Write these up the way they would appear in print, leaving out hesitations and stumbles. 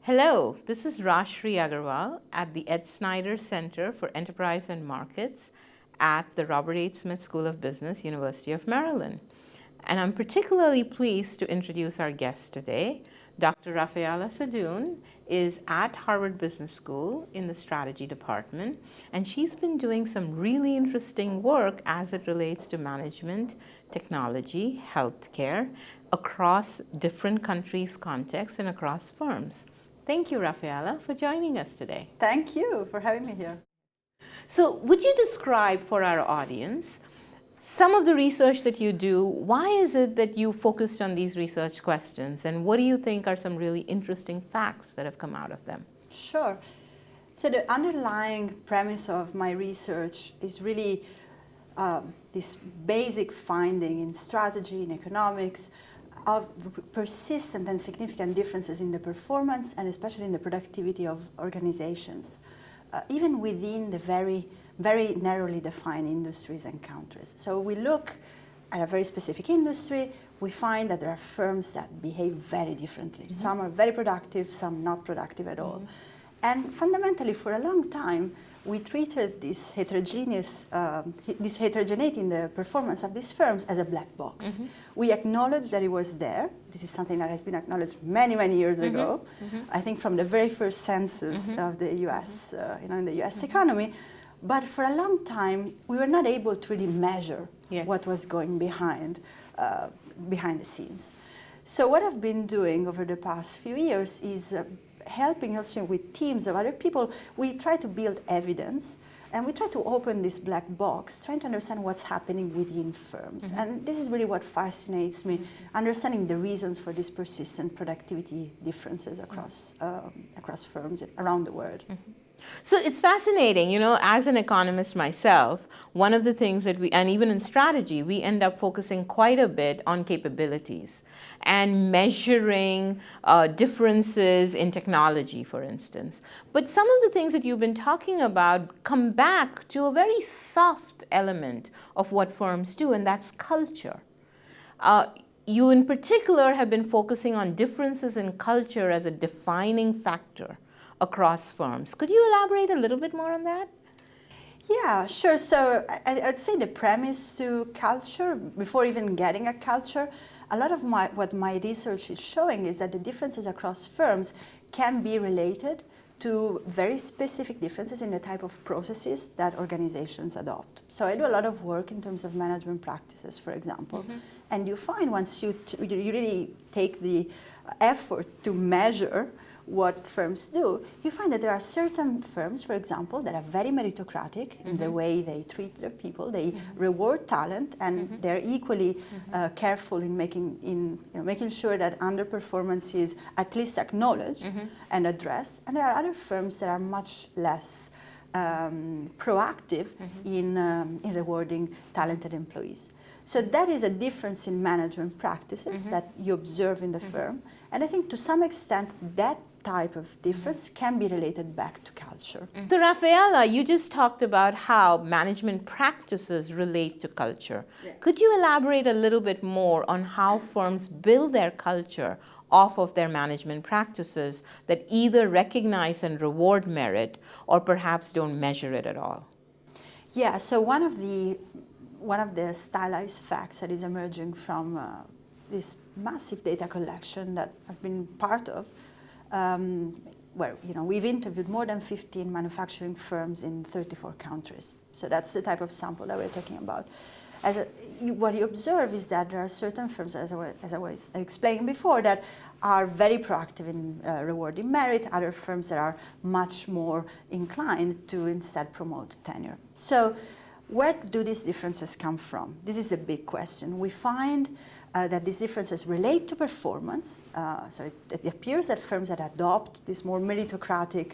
Hello, this is Rajshree Agarwal at the Ed Snyder Center for Enterprise and Markets at the Robert H. Smith School of Business, University of Maryland. And I'm particularly pleased to introduce our guest today. Dr. Rafaella Sadun is at Harvard Business School in the strategy department, and she's been doing some really interesting work as it relates to management, technology, healthcare, across different countries' contexts and across firms. Thank you, Rafaella, for joining us today. Thank you for having me here. So, would you describe for our audience some of the research that you do? Why is it that you focused on these research questions, and what do you think are some really interesting facts that have come out of them? Sure. So the underlying premise of my research is really this basic finding in strategy, in economics, of persistent and significant differences in the performance and especially in the productivity of organizations, even within the very narrowly defined industries and countries. So we look at a very specific industry, we find that there are firms that behave very differently. Mm-hmm. Some are very productive, some not productive at all. Mm-hmm. And fundamentally, for a long time, we treated this heterogeneity in the performance of these firms as a black box. Mm-hmm. We acknowledged that it was there. This is something that has been acknowledged many years mm-hmm. ago. Mm-hmm. I think from the very first census mm-hmm. of the U.S., in the U.S. mm-hmm. economy. But for a long time, we were not able to really measure yes. what was going behind the scenes. So what I've been doing over the past few years is helping also with teams of other people. We try to build evidence and we try to open this black box, trying to understand what's happening within firms. Mm-hmm. And this is really what fascinates me, mm-hmm. understanding the reasons for these persistent productivity differences across firms around the world. Mm-hmm. So it's fascinating, as an economist myself, one of the things that and even in strategy, we end up focusing quite a bit on capabilities and measuring differences in technology, for instance. But some of the things that you've been talking about come back to a very soft element of what firms do, and that's culture. You in particular have been focusing on differences in culture as a defining factor across firms. Could you elaborate a little bit more on that? Yeah, sure. So I'd say the premise to culture, before even getting a culture, a lot of what my research is showing is that the differences across firms can be related to very specific differences in the type of processes that organizations adopt. So I do a lot of work in terms of management practices, for example, mm-hmm. and you find once you really take the effort to measure what firms do, you find that there are certain firms, for example, that are very meritocratic mm-hmm. in the way they treat their people. They mm-hmm. reward talent, and mm-hmm. they're equally mm-hmm. Careful in making sure that underperformance is at least acknowledged mm-hmm. and addressed. And there are other firms that are much less proactive mm-hmm. in rewarding talented employees. So that is a difference in management practices mm-hmm. that you observe in the mm-hmm. firm. And I think to some extent that type of difference mm-hmm. can be related back to culture. Mm-hmm. So Rafaella, you just talked about how management practices relate to culture. Yeah. Could you elaborate a little bit more on how firms build their culture off of their management practices that either recognize and reward merit or perhaps don't measure it at all? Yeah, so one of the stylized facts that is emerging from this massive data collection that I've been part of, where we've interviewed more than 15 manufacturing firms in 34 countries. So that's the type of sample that we're talking about. What you observe is that there are certain firms, as I was explaining before, that are very proactive in rewarding merit, other firms that are much more inclined to instead promote tenure. So where do these differences come from? This is the big question. We find that these differences relate to performance. So it appears that firms that adopt these more meritocratic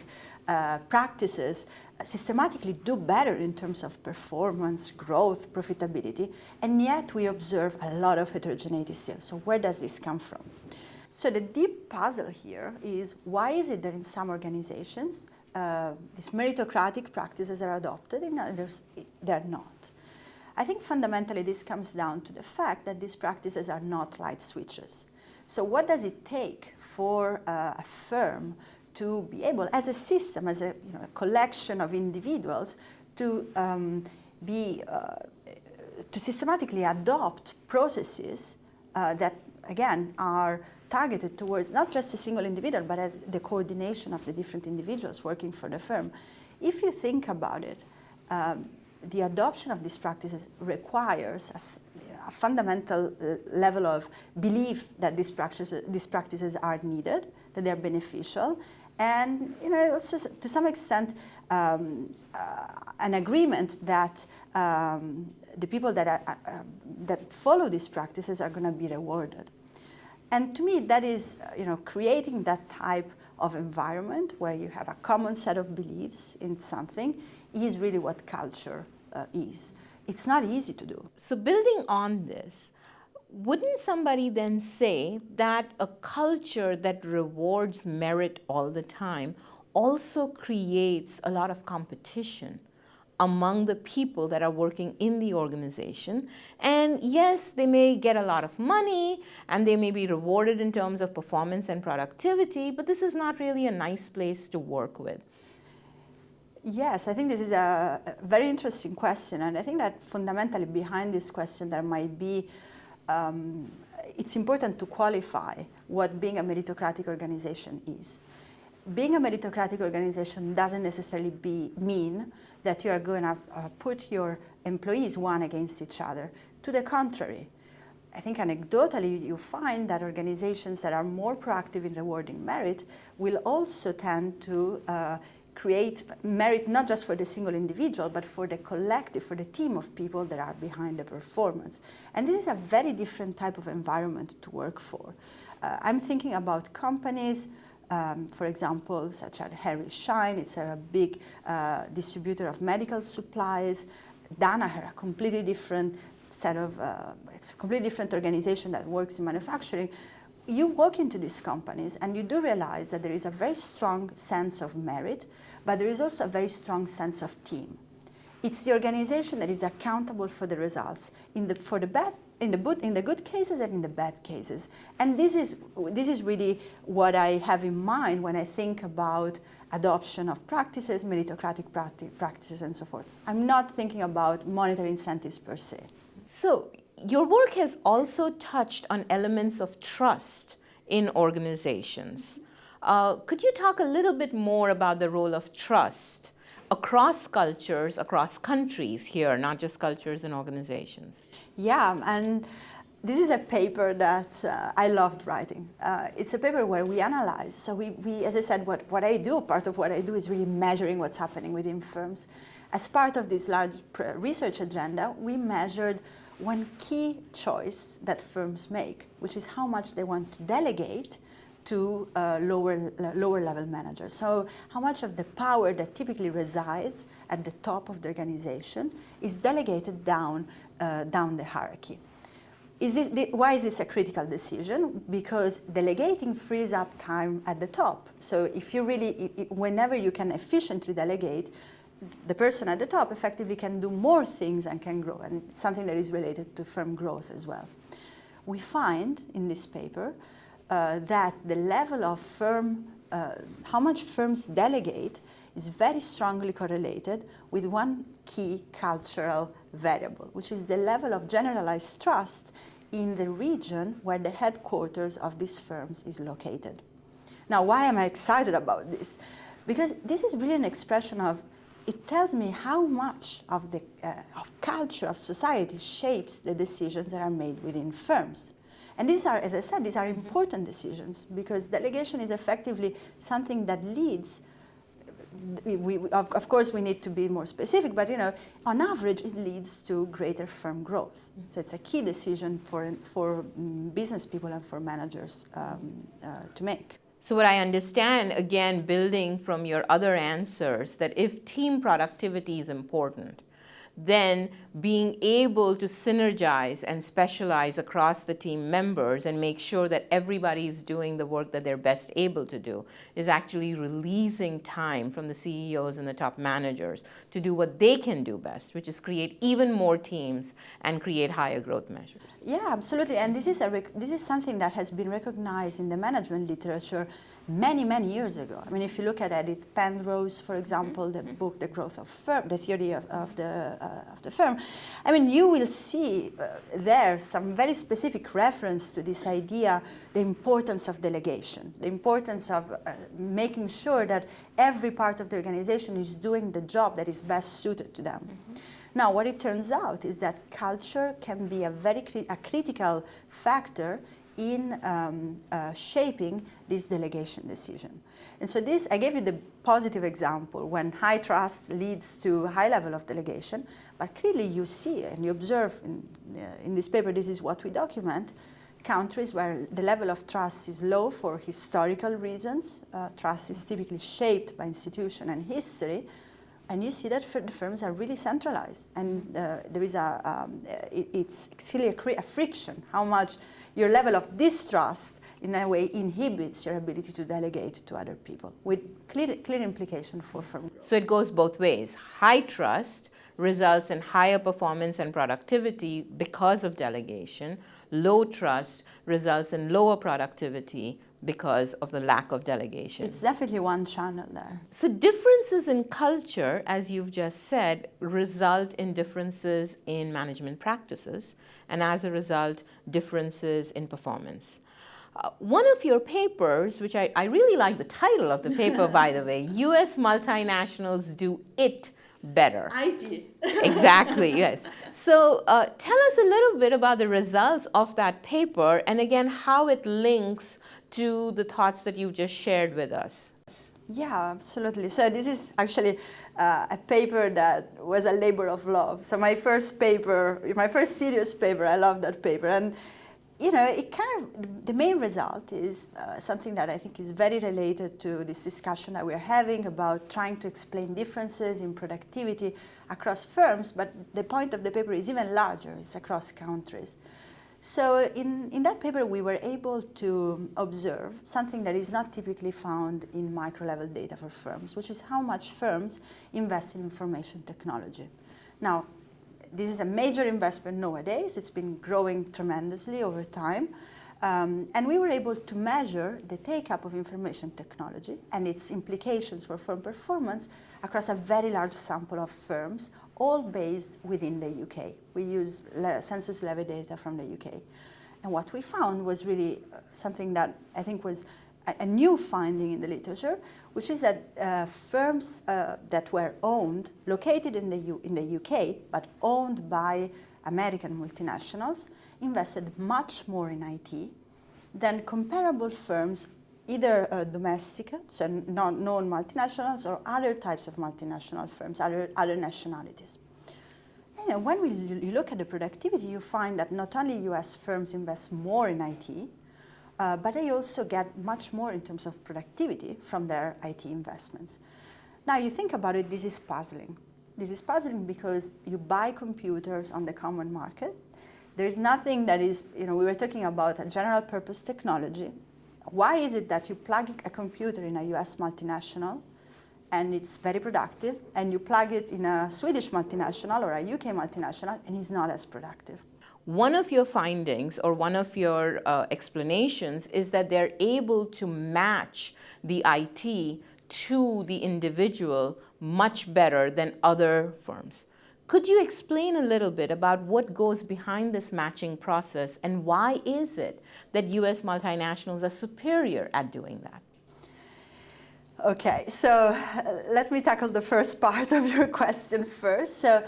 practices systematically do better in terms of performance, growth, profitability, and yet we observe a lot of heterogeneity still. So where does this come from? So the deep puzzle here is, why is it that in some organizations these meritocratic practices are adopted, in others they're not? I think fundamentally this comes down to the fact that these practices are not light switches. So what does it take for a firm to be able, as a system, as a a collection of individuals, to to systematically adopt processes that, again, are targeted towards not just a single individual, but as the coordination of the different individuals working for the firm. If you think about it, the adoption of these practices requires a fundamental level of belief that these practices are needed, that they're beneficial, and also to some extent an agreement that the people that follow these practices are going to be rewarded. And to me, that is creating that type of environment where you have a common set of beliefs in something is really what culture is. It's not easy to do. So building on this, wouldn't somebody then say that a culture that rewards merit all the time also creates a lot of competition among the people that are working in the organization? And yes, they may get a lot of money and they may be rewarded in terms of performance and productivity, but this is not really a nice place to work with. Yes, I think this is a very interesting question, and I think that fundamentally behind this question there might be, it's important to qualify what being a meritocratic organization is. Being a meritocratic organization doesn't necessarily mean that you are going to put your employees one against each other. To the contrary, I think anecdotally you find that organizations that are more proactive in rewarding merit will also tend to create merit not just for the single individual, but for the collective, for the team of people that are behind the performance. And this is a very different type of environment to work for. I'm thinking about companies, for example, such as Harry Schein. It's a big distributor of medical supplies. Danaher, a completely different set of, it's a completely different organization that works in manufacturing. You walk into these companies and you do realize that there is a very strong sense of merit, but there is also a very strong sense of team. It's the organization that is accountable for the results in the good cases and in the bad cases. And this is really what I have in mind when I think about adoption of practices, meritocratic practices, and so forth. I'm not thinking about monetary incentives per se. So your work has also touched on elements of trust in organizations. Could you talk a little bit more about the role of trust across cultures, across countries here, not just cultures and organizations? Yeah, and this is a paper that I loved writing. It's a paper where we analyze. So we as I said, what I do, part of what I do is really measuring what's happening within firms. As part of this large research agenda, we measured one key choice that firms make, which is how much they want to delegate to lower level managers. So how much of the power that typically resides at the top of the organization is delegated down the hierarchy. Why is this a critical decision? Because delegating frees up time at the top. So if you whenever you can efficiently delegate, the person at the top effectively can do more things and can grow, and it's something that is related to firm growth as well. We find in this paper that the level of how much firms delegate is very strongly correlated with one key cultural variable, which is the level of generalized trust in the region where the headquarters of these firms is located. Now, why am I excited about this? Because this is really an expression of, it tells me how much of the of culture, of society shapes the decisions that are made within firms. And these are, as I said, these are important decisions because delegation is effectively something that leads. Of course, we need to be more specific, but on average, it leads to greater firm growth. So it's a key decision for business people and for managers to make. So what I understand, again, building from your other answers, that if team productivity is important, then being able to synergize and specialize across the team members and make sure that everybody is doing the work that they're best able to do is actually releasing time from the CEOs and the top managers to do what they can do best, which is create even more teams and create higher growth measures. Yeah, absolutely. And this is something that has been recognized in the management literature many, many years ago. I mean, if you look at Edith Penrose, for example, the book, The Growth of Firm, the theory of the firm, I mean, you will see there some very specific reference to this idea, the importance of delegation, the importance of making sure that every part of the organization is doing the job that is best suited to them. Now, what it turns out is that culture can be a very critical factor in shaping this delegation decision. And so this, I gave you the positive example when high trust leads to high level of delegation, but clearly you see and you observe in this paper, this is what we document, countries where the level of trust is low for historical reasons. Trust is typically shaped by institution and history, and you see that the firms are really centralized, and there is it's actually a friction, how much your level of distrust in a way inhibits your ability to delegate to other people, with clear implication for firm growth. So it goes both ways. High trust results in higher performance and productivity because of delegation. Low trust results in lower productivity because of the lack of delegation. It's definitely one channel there. So differences in culture, as you've just said, result in differences in management practices, and as a result, differences in performance. One of your papers, which I really like the title of the paper, by the way, U.S. multinationals do it better. IT. Exactly, yes. So tell us a little bit about the results of that paper, and again, how it links to the thoughts that you've just shared with us. Yeah, absolutely. So this is actually a paper that was a labor of love. So my first serious paper, I love that paper. And you know, the main result is something that I think is very related to this discussion that we're having about trying to explain differences in productivity across firms, but the point of the paper is even larger, it's across countries. So in that paper, we were able to observe something that is not typically found in micro-level data for firms, which is how much firms invest in information technology. Now, this is a major investment nowadays. It's been growing tremendously over time. And we were able to measure the take-up of information technology and its implications for firm performance across a very large sample of firms, all based within the UK. We use census levy data from the UK. And what we found was really something that I think was a new finding in the literature, which is that firms that were owned, located in the UK, but owned by American multinationals, invested much more in IT than comparable firms, either domestic, so non multinationals, or other types of multinational firms, other nationalities. And when you look at the productivity, you find that not only US firms invest more in IT, but they also get much more in terms of productivity from their IT investments. Now, you think about it, this is puzzling. This is puzzling because you buy computers on the common market. There is nothing that is, we were talking about a general purpose technology. Why is it that you plug a computer in a US multinational and it's very productive, and you plug it in a Swedish multinational or a UK multinational and it's not as productive? One of your findings or one of your explanations is that they're able to match the IT to the individual much better than other firms. Could you explain a little bit about what goes behind this matching process, and why is it that US multinationals are superior at doing that? Okay, so let me tackle the first part of your question first. So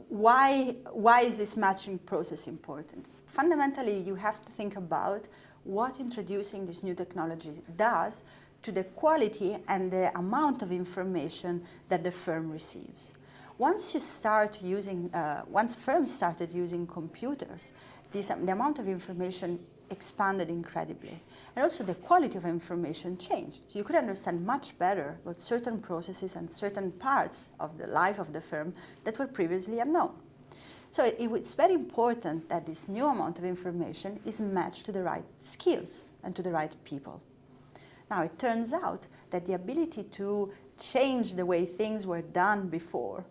why is this matching process important? Fundamentally, you have to think about what introducing this new technology does to the quality and the amount of information that the firm receives. Once firms started using computers, the amount of information expanded incredibly. And also the quality of information changed. You could understand much better about certain processes and certain parts of the life of the firm that were previously unknown. So it's very important that this new amount of information is matched to the right skills and to the right people. Now, it turns out that the ability to change the way things were done before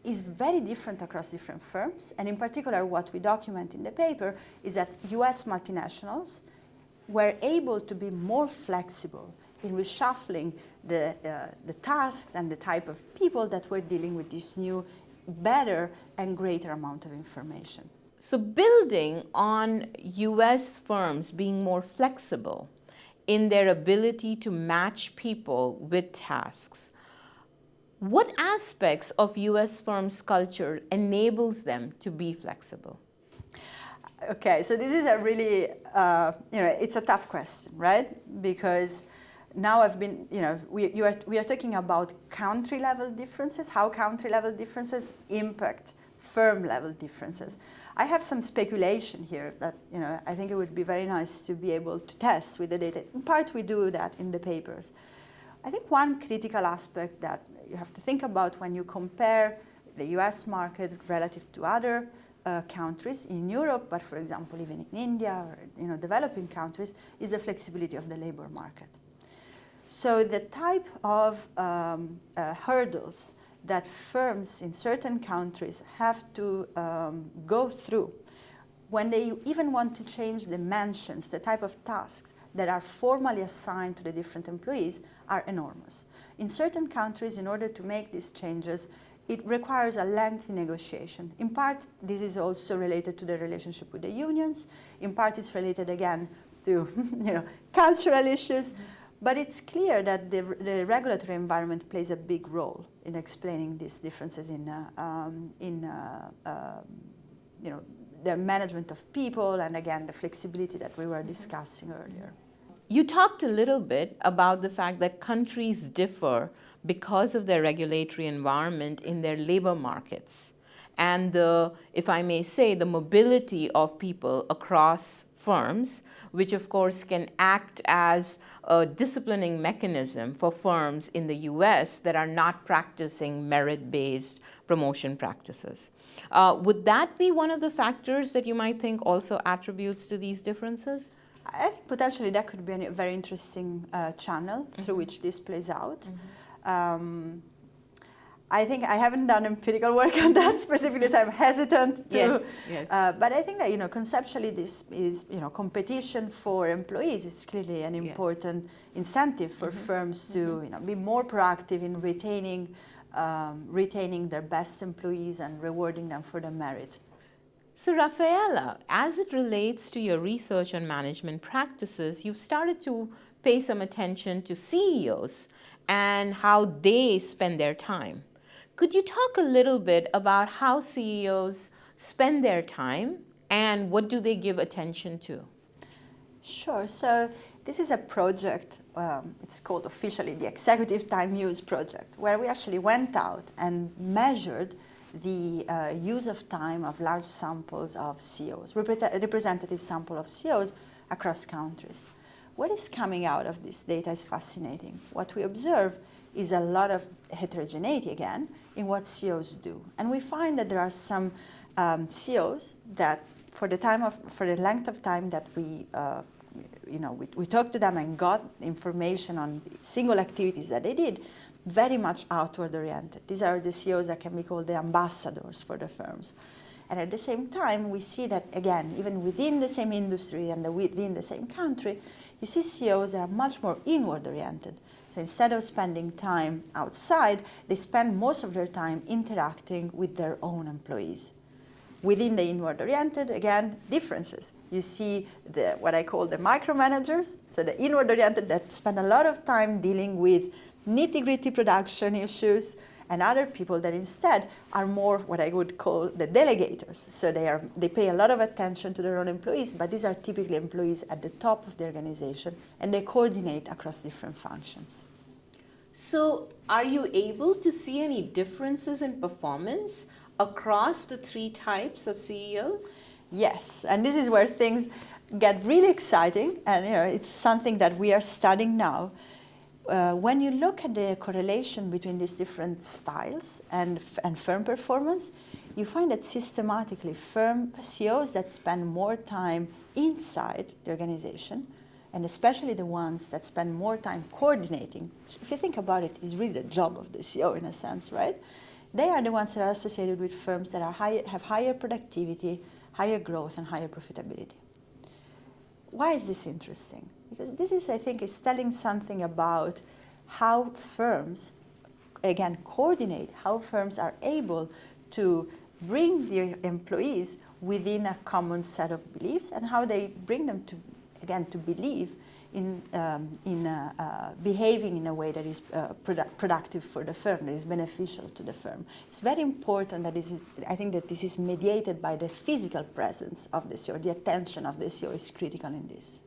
is very different across different firms. And in particular, what we document in the paper is that US multinationals were able to be more flexible in reshuffling the tasks and the type of people that were dealing with this new, better and greater amount of information. So building on US firms being more flexible in their ability to match people with tasks, what aspects of US firms' culture enables them to be flexible? Okay, so this is a really, it's a tough question, right? Because now I've been, we are talking about country level differences, how country level differences impact firm level differences. I have some speculation here that, I think it would be very nice to be able to test with the data. In part, we do that in the papers. I think one critical aspect that you have to think about when you compare the US market relative to other countries in Europe, but for example, even in India or developing countries, is the flexibility of the labor market. So the type of hurdles that firms in certain countries have to go through when they even want to change the mentions, the type of tasks that are formally assigned to the different employees are enormous. In certain countries, in order to make these changes, it requires a lengthy negotiation. In part, this is also related to the relationship with the unions. In part, it's related again to cultural issues. But it's clear that the regulatory environment plays a big role in explaining these differences in the management of people and again the flexibility that we were discussing earlier. You talked a little bit about the fact that countries differ because of their regulatory environment in their labor markets and the, if I may say, the mobility of people across firms, which of course can act as a disciplining mechanism for firms in the US that are not practicing merit-based promotion practices. Would that be one of the factors that you might think also attributes to these differences? I think potentially that could be a very interesting channel through which this plays out. I think I haven't done empirical work on that specifically, so I'm hesitant to. Yes. But I think that conceptually this is competition for employees. It's clearly an important incentive for firms to be more proactive in retaining their best employees and rewarding them for their merit. So Rafaella, as it relates to your research on management practices, you've started to pay some attention to CEOs and how they spend their time. Could you talk a little bit about how CEOs spend their time and what do they give attention to? Sure. So this is a project, it's called officially the Executive Time Use Project, where we actually went out and measured the use of time of large samples of CEOs, representative sample of CEOs across countries. What is coming out of this data is fascinating. What we observe is a lot of heterogeneity again in what CEOs do. And we find that there are some CEOs that for the length of time that we talked to them and got information on single activities that they did, very much outward oriented. These are the CEOs that can be called the ambassadors for the firms. And at the same time, we see that, again, even within the same industry and within the same country, you see CEOs that are much more inward oriented. So instead of spending time outside, they spend most of their time interacting with their own employees. Within the inward oriented, again, differences. You see what I call the micromanagers, so the inward oriented that spend a lot of time dealing with nitty-gritty production issues, and other people that instead are more what I would call the delegators. So they pay a lot of attention to their own employees, but these are typically employees at the top of the organization, and they coordinate across different functions. So are you able to see any differences in performance across the three types of CEOs? Yes, and this is where things get really exciting, and it's something that we are studying now. When you look at the correlation between these different styles and firm performance, you find that systematically firm CEOs that spend more time inside the organization, and especially the ones that spend more time coordinating, if you think about it, is really the job of the CEO in a sense, right? They are the ones that are associated with firms that have higher productivity, higher growth, and higher profitability. why is this interesting? Because this is, I think, is telling something about how firms, again, coordinate, how firms are able to bring their employees within a common set of beliefs, and how they bring them to, again, to believe in behaving in a way that is productive for the firm, that is beneficial to the firm. It's very important that I think that this is mediated by the physical presence of the CEO. The attention of the CEO is critical in this.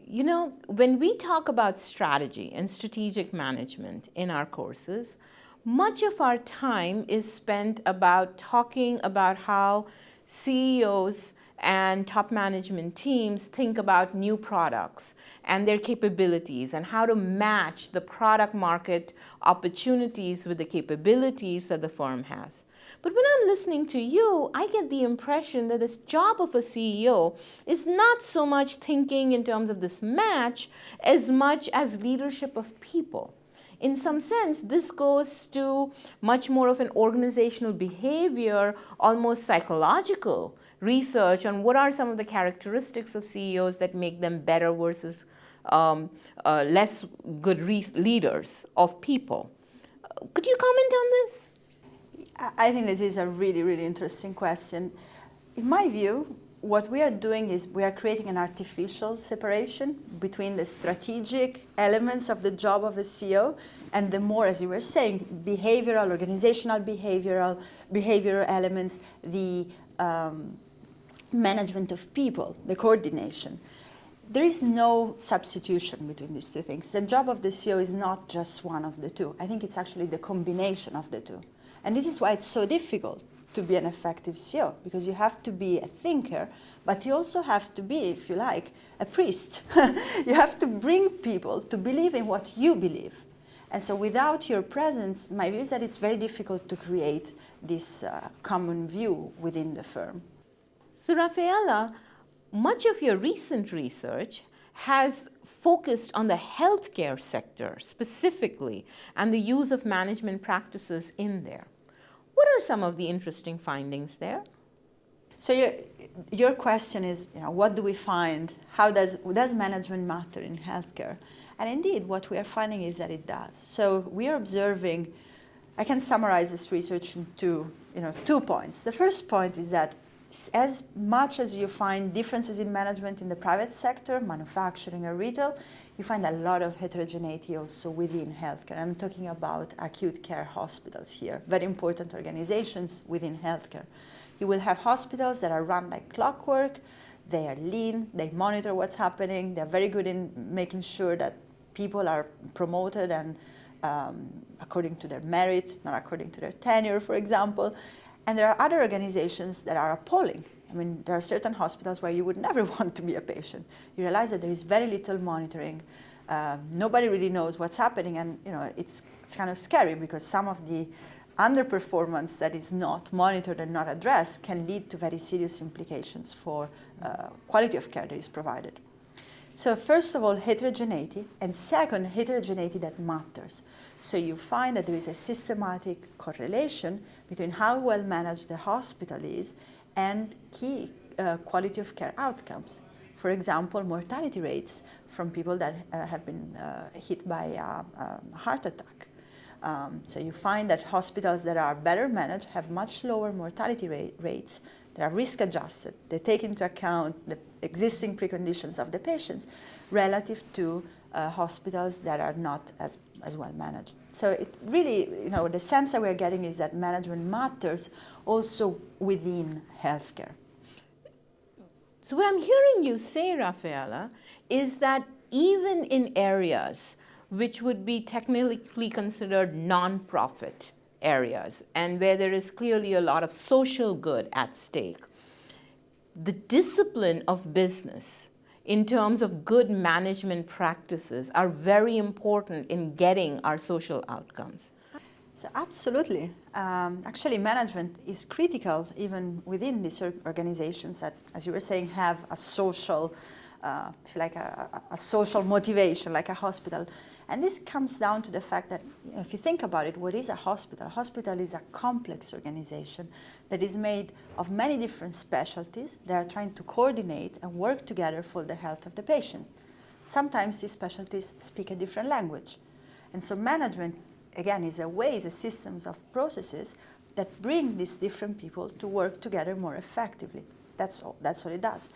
You know, when we talk about strategy and strategic management in our courses, much of our time is spent about talking about how CEOs and top management teams think about new products and their capabilities and how to match the product market opportunities with the capabilities that the firm has. But when I'm listening to you, I get the impression that the job of a CEO is not so much thinking in terms of this match as much as leadership of people. In some sense, this goes to much more of an organizational behavior, almost psychological research on what are some of the characteristics of CEOs that make them better versus less good leaders of people. Could you comment on this? I think this is a really, really interesting question. In my view, what we are doing is we are creating an artificial separation between the strategic elements of the job of a CEO and the more, as you were saying, behavioral, organizational behavioral elements, the management of people, the coordination. There is no substitution between these two things. The job of the CEO is not just one of the two. I think it's actually the combination of the two. And this is why it's so difficult to be an effective CEO, because you have to be a thinker, but you also have to be, if you like, a priest. You have to bring people to believe in what you believe. And so without your presence, my view is that it's very difficult to create this common view within the firm. So Rafaella, much of your recent research has focused on the healthcare sector specifically and the use of management practices in there. What are some of the interesting findings there? So your question is, what do we find? How does management matter in healthcare? And indeed, what we are finding is that it does. So we are observing, I can summarize this research into 2 points. The first point is that as much as you find differences in management in the private sector, manufacturing or retail, you find a lot of heterogeneity also within healthcare. I'm talking about acute care hospitals here, very important organizations within healthcare. You will have hospitals that are run like clockwork, they are lean, they monitor what's happening, they're very good in making sure that people are promoted and according to their merit, not according to their tenure, for example. And there are other organizations that are appalling. I mean, there are certain hospitals where you would never want to be a patient. You realize that there is very little monitoring. Nobody really knows what's happening, and it's kind of scary because some of the underperformance that is not monitored and not addressed can lead to very serious implications for quality of care that is provided. So first of all, heterogeneity, and second, heterogeneity that matters. So you find that there is a systematic correlation between how well managed the hospital is and key quality of care outcomes. For example, mortality rates from people that have been hit by a heart attack. So you find that hospitals that are better managed have much lower mortality rates. They are risk adjusted. They take into account the existing preconditions of the patients relative to hospitals that are not as well managed. So it really, the sense that we're getting is that management matters also within healthcare. So what I'm hearing you say, Rafaella, is that even in areas which would be technically considered non-profit areas and where there is clearly a lot of social good at stake, the discipline of business in terms of good management practices are very important in getting our social outcomes. So absolutely. Actually, management is critical even within these organizations that, as you were saying, have a social if you like, a social motivation, like a hospital. And this comes down to the fact that, if you think about it, what is a hospital? A hospital is a complex organization that is made of many different specialties that are trying to coordinate and work together for the health of the patient. Sometimes these specialties speak a different language. And so management, again, is a systems of processes that bring these different people to work together more effectively. That's what it does.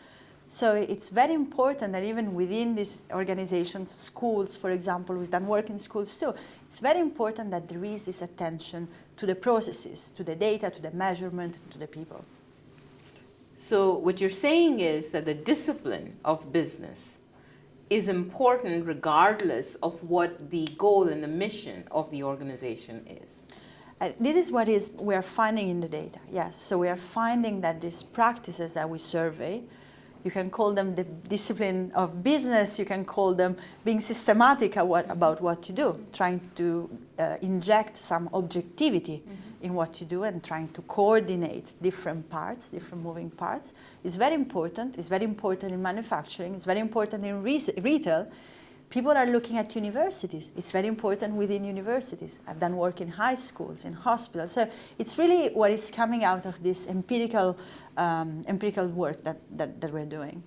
So it's very important that even within these organizations, schools, for example, we've done work in schools too, it's very important that there is this attention to the processes, to the data, to the measurement, to the people. So what you're saying is that the discipline of business is important regardless of what the goal and the mission of the organization is. This is what we are finding in the data, yes. So we are finding that these practices that we survey, you can call them the discipline of business, you can call them being systematic about what you do, trying to inject some objectivity in what you do and trying to coordinate different parts, different moving parts, is very important. It's very important in manufacturing, it's very important in retail. People are looking at universities. It's very important within universities. I've done work in high schools, in hospitals. So it's really what is coming out of this empirical work that we're doing.